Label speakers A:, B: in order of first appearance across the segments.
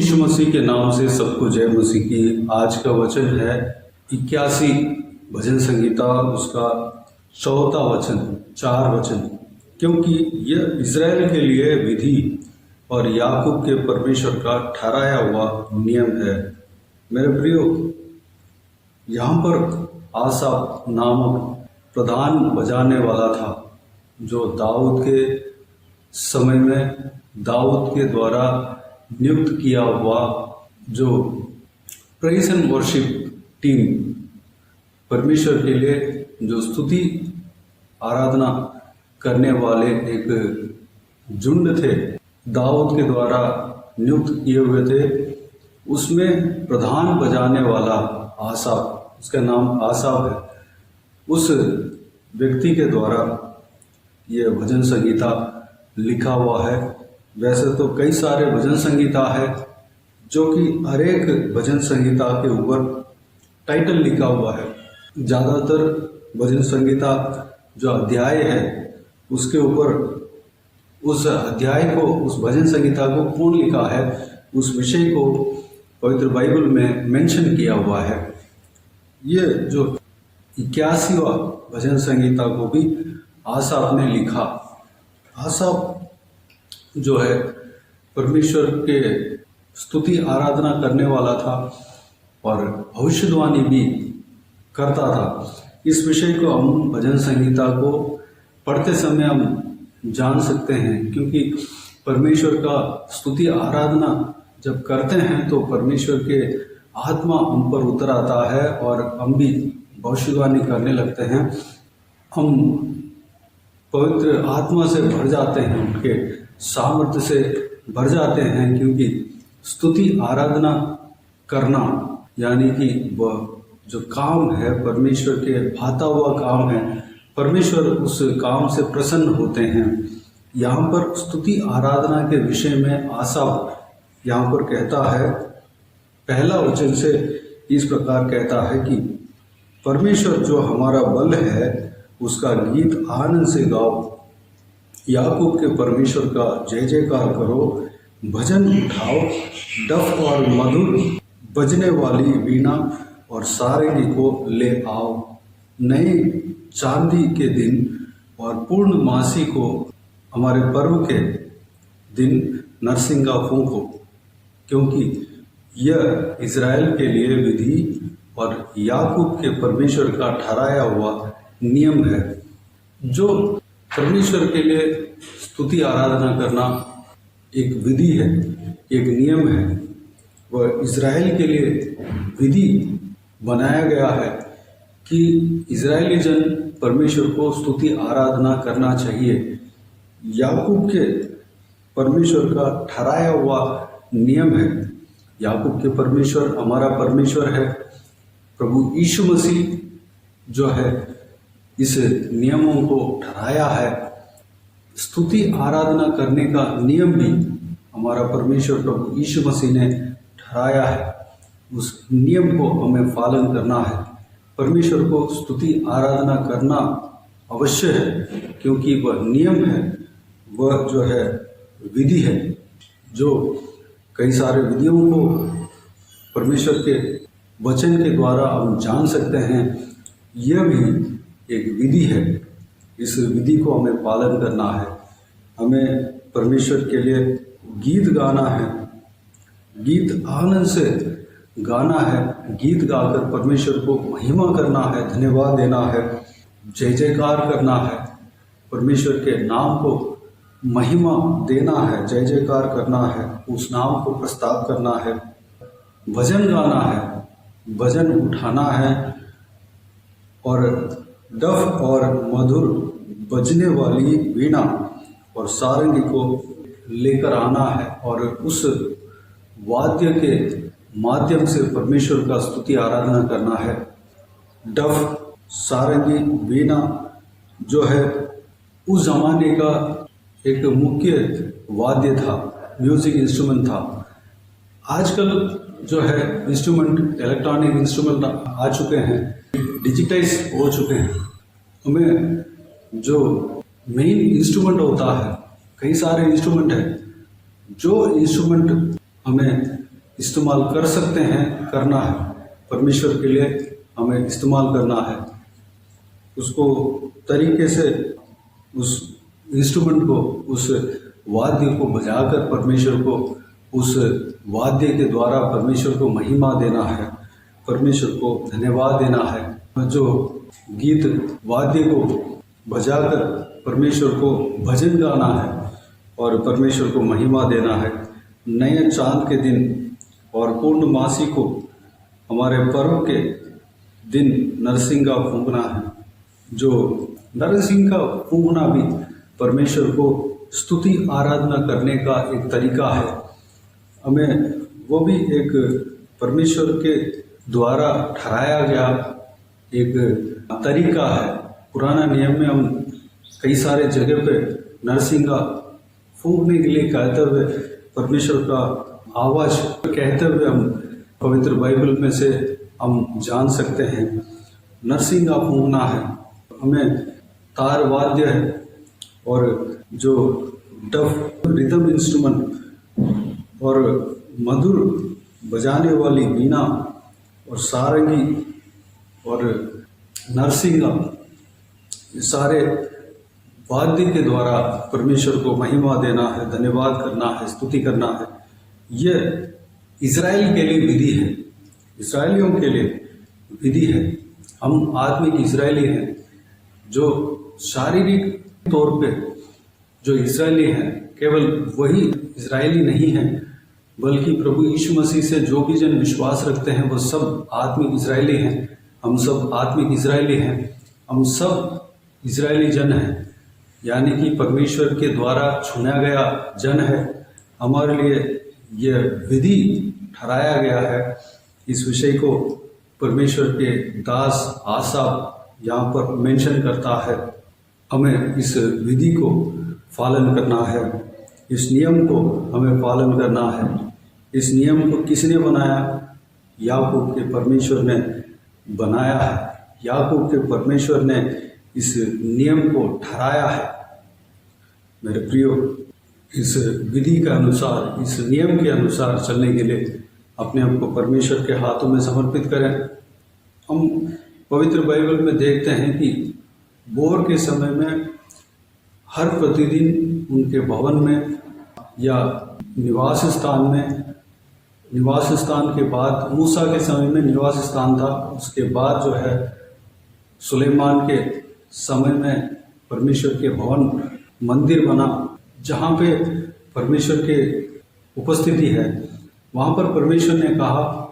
A: यीशु मसीह के नाम से सबको जय मसीह की। आज का वचन है 81 भजन संहिता, उसका 4वां वचन, 4 वचन। क्योंकि यह इज़राइल के लिए विधि और याकूब के परमेश्वर का ठहराया हुआ नियम है। मेरे प्रियो, यहाँ पर आसाफ नामक प्रधान बजाने वाला था, जो दाऊद के समय में दाऊद के द्वारा नियुक्त किया हुआ जो प्रेज एंड वर्शिप टीम, परमेश्वर के लिए जो स्तुति आराधना करने वाले एक झुंड थे, दाऊद के द्वारा नियुक्त किए हुए थे। उसमें प्रधान बजाने वाला आसाफ, उसका नाम आसाफ है, उस व्यक्ति के द्वारा यह भजन संहिता लिखा हुआ है। वैसे तो कई सारे भजन संहिता है, जो कि हर एक भजन संहिता के ऊपर टाइटल लिखा हुआ है। ज़्यादातर भजन संहिता जो अध्याय है, उसके ऊपर उस अध्याय को, उस भजन संहिता को कौन लिखा है, उस विषय को पवित्र बाइबल में मेंशन किया हुआ है। ये जो 81वां भजन संहिता को भी आसाफ ने लिखा। आसाफ जो है परमेश्वर के स्तुति आराधना करने वाला था और भविष्यवाणी भी करता था। इस विषय को हम भजन संहिता को पढ़ते समय हम जान सकते हैं, क्योंकि परमेश्वर का स्तुति आराधना जब करते हैं तो परमेश्वर के आत्मा हम पर उतर आता है और हम भी भविष्यवाणी करने लगते हैं। हम पवित्र आत्मा से भर जाते हैं, उनके सामर्थ्य से भर जाते हैं, क्योंकि स्तुति आराधना करना यानी कि वह जो काम है, परमेश्वर के भाता हुआ काम है, परमेश्वर उस काम से प्रसन्न होते हैं। यहाँ पर स्तुति आराधना के विषय में आसाफ यहाँ पर कहता है, पहला वचन से इस प्रकार कहता है कि परमेश्वर जो हमारा बल है, उसका गीत आनंद से गाओ, याकूब के परमेश्वर का जय जयकार करो, भजन उठाओ, डफ और मधुर बजने वाली वीणा और सारंगी को ले आओ। नई चांदी के दिन और पूर्णमासी को, हमारे पर्व के दिन नरसिंगा फूंको, क्योंकि यह इज़राइल के लिए विधि और याकूब के परमेश्वर का ठहराया हुआ नियम है। जो परमेश्वर के लिए स्तुति आराधना करना एक विधि है, एक नियम है, वह इज़राइल के लिए विधि बनाया गया है कि इज़राइली जन परमेश्वर को स्तुति आराधना करना चाहिए। याकूब के परमेश्वर का ठहराया हुआ नियम है। याकूब के परमेश्वर हमारा परमेश्वर है, प्रभु यीशु मसीह जो है इस नियमों को ठहराया है। स्तुति आराधना करने का नियम भी हमारा परमेश्वर प्रभु यीशु मसीह ने ठहराया है। उस नियम को हमें पालन करना है। परमेश्वर को स्तुति आराधना करना अवश्य है, क्योंकि वह नियम है, वह जो है विधि है। जो कई सारे विधियों को परमेश्वर के वचन के द्वारा हम जान सकते हैं, यह भी एक विधि है। इस विधि को हमें पालन करना है। हमें परमेश्वर के लिए गीत गाना है, गीत आनंद से गाना है, गीत गाकर परमेश्वर को महिमा करना है, धन्यवाद देना है, जय जयकार करना है, परमेश्वर के नाम को महिमा देना है, जय जयकार करना है, उस नाम को प्रस्ताव करना है, भजन गाना है, भजन उठाना है और डफ और मधुर बजने वाली वीणा और सारंगी को लेकर आना है और उस वाद्य के माध्यम से परमेश्वर का स्तुति आराधना करना है। डफ, सारंगी, वीणा जो है उस जमाने का एक मुख्य वाद्य था, म्यूजिक इंस्ट्रूमेंट था। आजकल जो है इंस्ट्रूमेंट, इलेक्ट्रॉनिक इंस्ट्रूमेंट आ चुके हैं, डिजिटाइज हो चुके हैं। हमें जो मेन इंस्ट्रूमेंट होता है, कई सारे इंस्ट्रूमेंट हैं, जो इंस्ट्रूमेंट हमें इस्तेमाल कर सकते हैं, करना है। परमेश्वर के लिए हमें इस्तेमाल करना है, उसको तरीके से उस इंस्ट्रूमेंट को, उस वाद्य को बजाकर परमेश्वर को, उस वाद्य के द्वारा परमेश्वर को महिमा देना है, परमेश्वर को धन्यवाद देना है। जो गीत वाद्य को बजाकर परमेश्वर को भजन गाना है और परमेश्वर को महिमा देना है। नए चांद के दिन और पूर्णमासी को, हमारे पर्व के दिन नरसिंगा फूंकना है। जो नरसिंगा फूंकना भी परमेश्वर को स्तुति आराधना करने का एक तरीका है। हमें वो भी एक परमेश्वर के द्वारा ठहराया गया एक तरीका है। पुराना नियम में हम कई सारे जगह पे नरसिंगा फूंकने के लिए कहते हुए, परमेश्वर का आवाज कहते हुए हम पवित्र बाइबल में से हम जान सकते हैं। नरसिंगा फूंकना है, हमें तार वाद्य है और जो डफ रिदम इंस्ट्रूमेंट और मधुर बजाने वाली बीना और सारंगी और नरसिंगा, ये सारे वाद्य के द्वारा परमेश्वर को महिमा देना है, धन्यवाद करना है, स्तुति करना है। यह इज़राइल के लिए विधि है, इज़राइलियों के लिए विधि है। हम आत्मिक इज़राइली हैं। जो शारीरिक तौर पे जो इज़राइली हैं, केवल वही इज़राइली नहीं हैं, बल्कि प्रभु यीशु मसीह से जो भी जन विश्वास रखते हैं वो सब आत्मिक इज़राइली हैं। हम सब आत्मिक इज़राइली हैं, हम सब इज़राइली जन हैं, यानी कि परमेश्वर के द्वारा चुना गया जन है। हमारे लिए यह विधि ठहराया गया है। इस विषय को परमेश्वर के दास आसाफ यहाँ पर मेंशन करता है। हमें इस विधि को पालन करना है, इस नियम को हमें पालन करना है। इस नियम को किसने बनाया? याकूब के परमेश्वर ने बनाया है। याकूब के परमेश्वर ने इस नियम को ठहराया है। मेरे प्रियो, इस विधि के अनुसार, इस नियम के अनुसार चलने के लिए अपने आप को परमेश्वर के हाथों में समर्पित करें। हम पवित्र बाइबल में देखते हैं कि बोर के समय में हर प्रतिदिन उनके भवन में या निवास स्थान के बाद, मूसा के समय में निवास स्थान था, उसके बाद जो है सुलेमान के समय में परमेश्वर के भवन मंदिर बना, जहाँ पे परमेश्वर के उपस्थिति है। वहाँ पर परमेश्वर ने कहा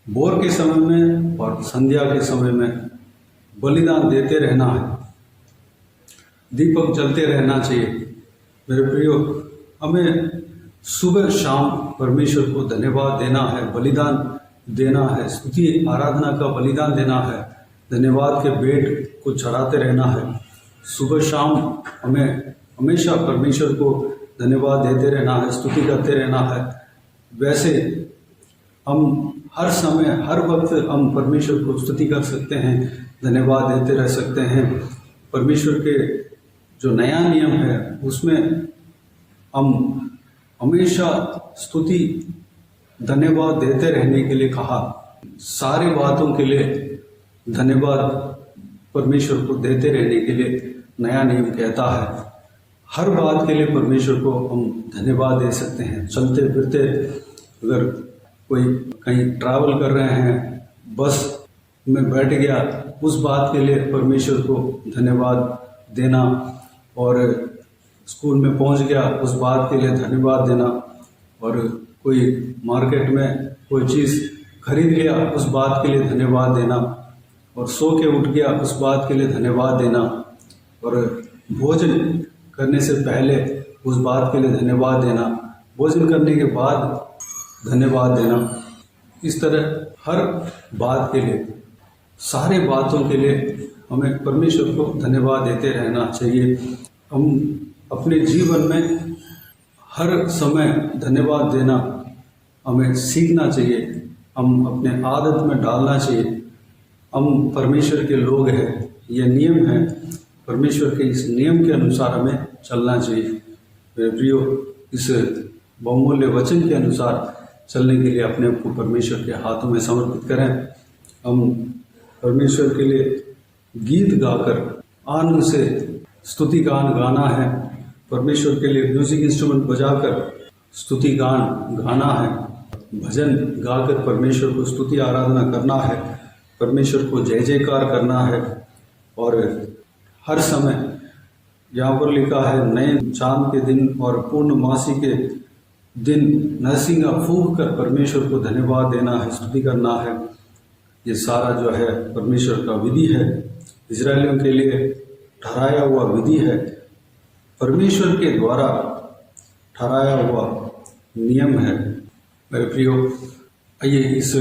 A: बोर के समय में और संध्या के समय में बलिदान देते रहना है, दीपक जलते रहना चाहिए। मेरे प्रियो, हमें सुबह शाम परमेश्वर को धन्यवाद देना है, बलिदान देना है, स्तुति आराधना का बलिदान देना है, धन्यवाद के भेंट को चढ़ाते रहना है। सुबह शाम हमें हमेशा परमेश्वर को धन्यवाद देते रहना है, स्तुति करते रहना है। वैसे हम हर समय, हर वक्त हम परमेश्वर को स्तुति कर सकते हैं, धन्यवाद देते रह सकते हैं। परमेश्वर के जो नया नियम है उसमें हम हमेशा स्तुति धन्यवाद देते रहने के लिए कहा। सारे बातों के लिए धन्यवाद परमेश्वर को देते रहने के लिए नया नियम कहता है। हर बात के लिए परमेश्वर को हम धन्यवाद दे सकते हैं। चलते फिरते अगर कोई कहीं ट्रैवल कर रहे हैं, बस में बैठ गया, उस बात के लिए परमेश्वर को धन्यवाद देना, और स्कूल में पहुंच गया उस बात के लिए धन्यवाद देना, और कोई मार्केट में कोई चीज़ खरीद लिया उस बात के लिए धन्यवाद देना, और सो के उठ गया उस बात के लिए धन्यवाद देना, और भोजन करने से पहले उस बात के लिए धन्यवाद देना, भोजन करने के बाद धन्यवाद देना। इस तरह हर बात के लिए, सारे बातों के लिए हमें परमेश्वर को धन्यवाद देते रहना चाहिए। हम अपने जीवन में हर समय धन्यवाद देना हमें सीखना चाहिए, हम अपने आदत में डालना चाहिए। हम परमेश्वर के लोग हैं, यह नियम है, परमेश्वर के इस नियम के अनुसार हमें चलना चाहिए। मेरे प्रियो, इस बहुमूल्य वचन के अनुसार चलने के लिए अपने आप को परमेश्वर के हाथों में समर्पित करें। हम परमेश्वर के लिए गीत गाकर आनंद से स्तुति गान गाना है, परमेश्वर के लिए म्यूजिक इंस्ट्रूमेंट बजाकर स्तुति गान गाना है, भजन गाकर परमेश्वर को स्तुति आराधना करना है, परमेश्वर को जय जयकार करना है। और हर समय यहाँ पर लिखा है नए चांद के दिन और पूर्णमासी के दिन नरसिंगा फूंक कर परमेश्वर को धन्यवाद देना है, स्तुति करना है। ये सारा जो है परमेश्वर का विधि है, इजरायलियों के लिए ठहराया हुआ विधि है, परमेश्वर के द्वारा ठहराया हुआ नियम है। मेरे प्रियो, आइए इस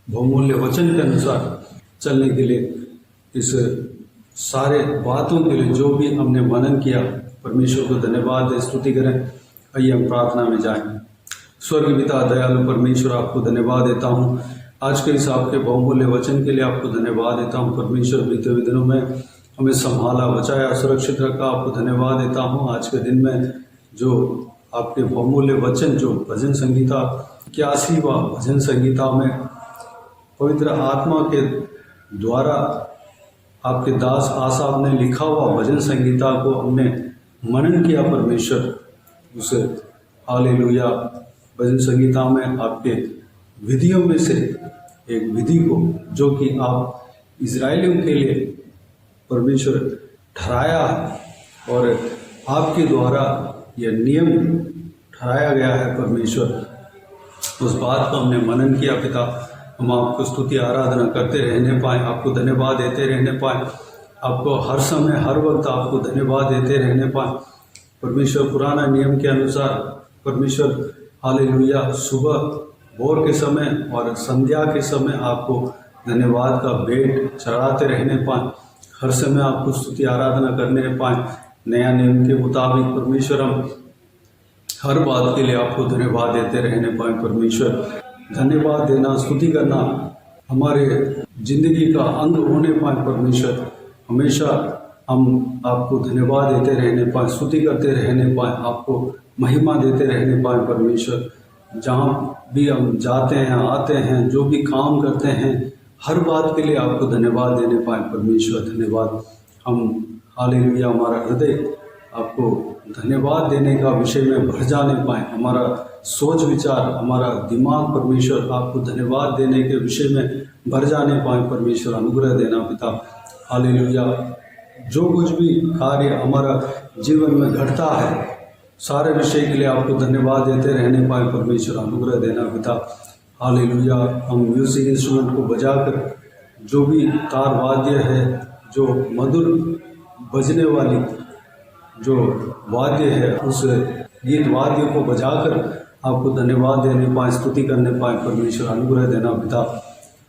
A: बहुमूल्य वचन के अनुसार चलने के लिए, इस सारे बातों के लिए जो भी हमने मनन किया, परमेश्वर को धन्यवाद दे, स्तुति करें। आइए हम प्रार्थना में जाएं। स्वर्गीय पिता दयालु परमेश्वर, आपको धन्यवाद देता हूँ आज के इस आपके बहुमूल्य वचन के लिए, आपको धन्यवाद देता हूँ। परमेश्वर बीते हुए दिनों में हमें संभाला, बचाया, सुरक्षित रखा, आपको धन्यवाद देता हूँ। आज के दिन में जो आपके बहुमूल्य वचन, जो भजन संगीता 81वां भजन संगीता में पवित्र आत्मा के द्वारा आपके दास आसाफ ने लिखा हुआ भजन संगीता को हमने मनन किया परमेश्वर, उस हालेलुया भजन संगीता में आपके विधियों में से एक विधि को, जो कि आप इजरायलियों के लिए परमेश्वर ठहराया है और आपके द्वारा यह नियम ठहराया गया है परमेश्वर, उस बात को हमने मनन किया पिता। हम आपको स्तुति आराधना करते रहने पाएँ, आपको धन्यवाद देते रहने पाएँ, आपको हर समय हर वक्त आपको धन्यवाद देते रहने पाएँ परमेश्वर। पुराना नियम के अनुसार परमेश्वर हालेलुया सुबह भोर के समय और संध्या के समय आपको धन्यवाद का भेंट चढ़ाते रहने पाएँ, हर समय आपको स्तुति आराधना करने पाएँ। नया नियम के मुताबिक परमेश्वर हम हर बात के लिए आपको धन्यवाद देते रहने पाएँ परमेश्वर। धन्यवाद देना, स्तुति करना हमारे जिंदगी का अंग होने पाए परमेश्वर। हमेशा हम आपको धन्यवाद देते रहने पाएँ, स्तुति करते रहने पाएँ, आपको महिमा देते रहने पाएँ परमेश्वर। जहाँ भी हम जाते हैं, आते हैं, जो भी काम करते हैं, हर बात के लिए आपको धन्यवाद देने पाएँ परमेश्वर। धन्यवाद। हम हालेलुया हमारा हृदय आपको धन्यवाद देने का विषय में भर जाने पाएँ, हमारा सोच विचार, हमारा दिमाग परमेश्वर आपको धन्यवाद देने के विषय में भर जाने पाएँ परमेश्वर। अनुग्रह देना पिता। हालेलुया। जो कुछ भी कार्य हमारा जीवन में घटता है, सारे विषय के लिए आपको धन्यवाद देते रहने पाएँ परमेश्वर। अनुग्रह देना पिता। हालेलुया। हम म्यूजिक इंस्ट्रूमेंट को बजाकर, जो भी तार वाद्य है, जो मधुर बजने वाली जो वाद्य है, उस गीत वाद्य को बजाकर आपको धन्यवाद देने पाएँ, स्तुति करने पाएँ परमेश्वर। अनुग्रह देना पिता।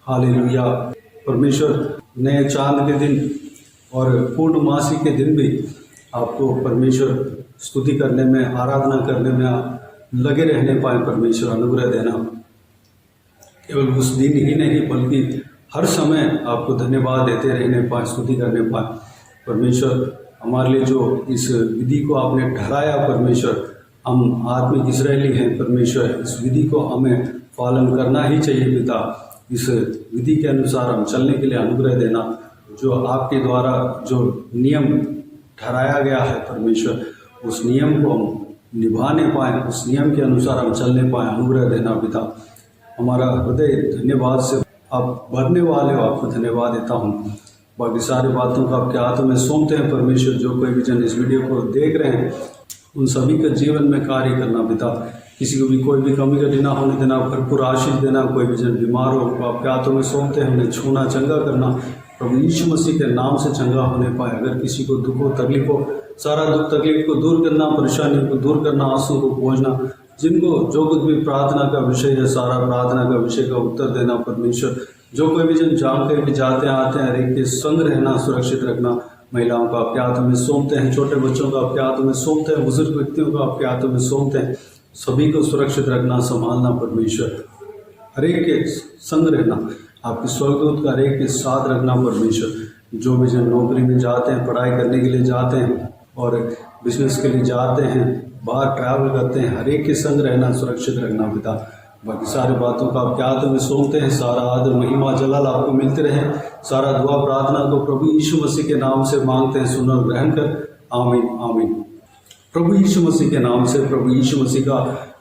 A: हालेलुया। परमेश्वर नए चांद के दिन और पूर्णमासी के दिन भी आपको परमेश्वर स्तुति करने में, आराधना करने में लगे रहने पाएँ परमेश्वर। अनुग्रह देना। केवल उस दिन ही नहीं बल्कि हर समय आपको धन्यवाद देते रहने पाएँ, स्तुति करने पाएँ परमेश्वर। हमारे लिए जो इस विधि को आपने ठहराया परमेश्वर, हम आत्मिक इजरायली हैं परमेश्वर, इस विधि को हमें पालन करना ही चाहिए पिता। इस विधि के अनुसार हम चलने के लिए अनुग्रह देना। जो आपके द्वारा जो नियम ठहराया गया है परमेश्वर, उस नियम को हम निभाने पाएँ, उस नियम के अनुसार हम चलने पाएँ। अनुग्रह देना पिता। हमारा हृदय धन्यवाद से आप भरने वाले हो, आपको धन्यवाद देता हूँ। बाकी सारी बातों को आपके हाथों में सौंपते हैं परमेश्वर। जो कोई भी जन इस वीडियो को देख रहे हैं, उन सभी के जीवन में कार्य करना पिता। किसी को भी कोई भी कमी कटी ना होने देना, भरपूर आशीष देना। कोई भी जन बीमार हो, उनको आपके हाथों में सौंपते हैं, उन्हें छूना, चंगा करना प्रभु यीशु मसीह के नाम से चंगा होने पाए। अगर किसी को दुख हो, तकलीफ हो, सारा दुख तकलीफ को दूर करना, परेशानी को दूर करना, आंसू को पहुँचना। जिनको जो कुछ भी प्रार्थना का विषय है, सारा प्रार्थना का विषय का उत्तर देना परमेश्वर। जो कोई भी जन जान कर भी जाते आते हैं, हर एक के संग रहना, सुरक्षित रखना। महिलाओं को आपके हाथों में सौंपते हैं, छोटे बच्चों को आपके हाथों में सौंपते हैं, बुजुर्ग व्यक्तियों को आपके हाथों में सौंपते हैं। सभी को सुरक्षित रखना, संभालना परमेश्वर। हर एक के संग रहना, आपके स्वर्गदूत का हर एक के साथ रखना परमेश्वर। जो भी जन नौकरी में जाते हैं, पढ़ाई करने के लिए जाते हैं और बिजनेस के लिए जाते हैं, बाहर ट्रैवल करते हैं, हर एक के संग रहना, सुरक्षित रखना पिता। बाकी सारी बातों का आप क्या हाथ में सौंपते हैं। सारा आदर महिमा जलाल आपको मिलते रहे। सारा दुआ प्रार्थना को प्रभु यीशु मसीह के नाम से मांगते हैं, सुन और ग्रहण कर। आमीन आमीन। प्रभु यीशु मसीह के नाम से प्रभु यीशु मसीह का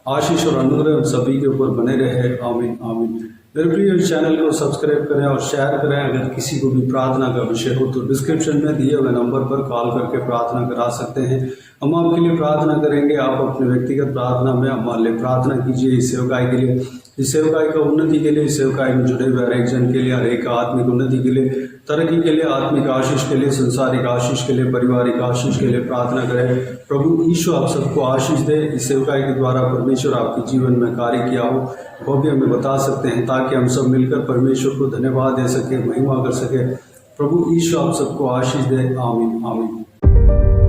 A: आशीष और अनुग्रह हम सभी के ऊपर बने रहे। आमीन आमीन। मेरे प्रिय चैनल को सब्सक्राइब करें और शेयर करें। अगर किसी को भी प्रार्थना का विषय हो तो डिस्क्रिप्शन में दिए हुए नंबर पर कॉल करके प्रार्थना करा सकते हैं। हम आपके लिए प्रार्थना करेंगे। आप अपने व्यक्तिगत प्रार्थना में हमारे लिए प्रार्थना कीजिए। इस सेवकाई के लिए, इस सेवकाई का उन्नति के लिए, इस सेवकाई में जुड़े हुए हर एक जन के लिए, हर एक आत्मिक उन्नति के लिए, तरक्की के लिए, आत्मिक आशीष के लिए, संसारिक आशीष के लिए, पारिवारिक आशीष के लिए प्रार्थना करें। प्रभु यीशु आप सबको आशीष दे। इस सेवकाई के द्वारा परमेश्वर आपके जीवन में कार्य किया हो वो भी हमें बता सकते हैं, ताकि हम सब मिलकर परमेश्वर को धन्यवाद दे सके, महिमा कर सके। प्रभु यीशु आप सबको आशीष दे। आमीन आमीन।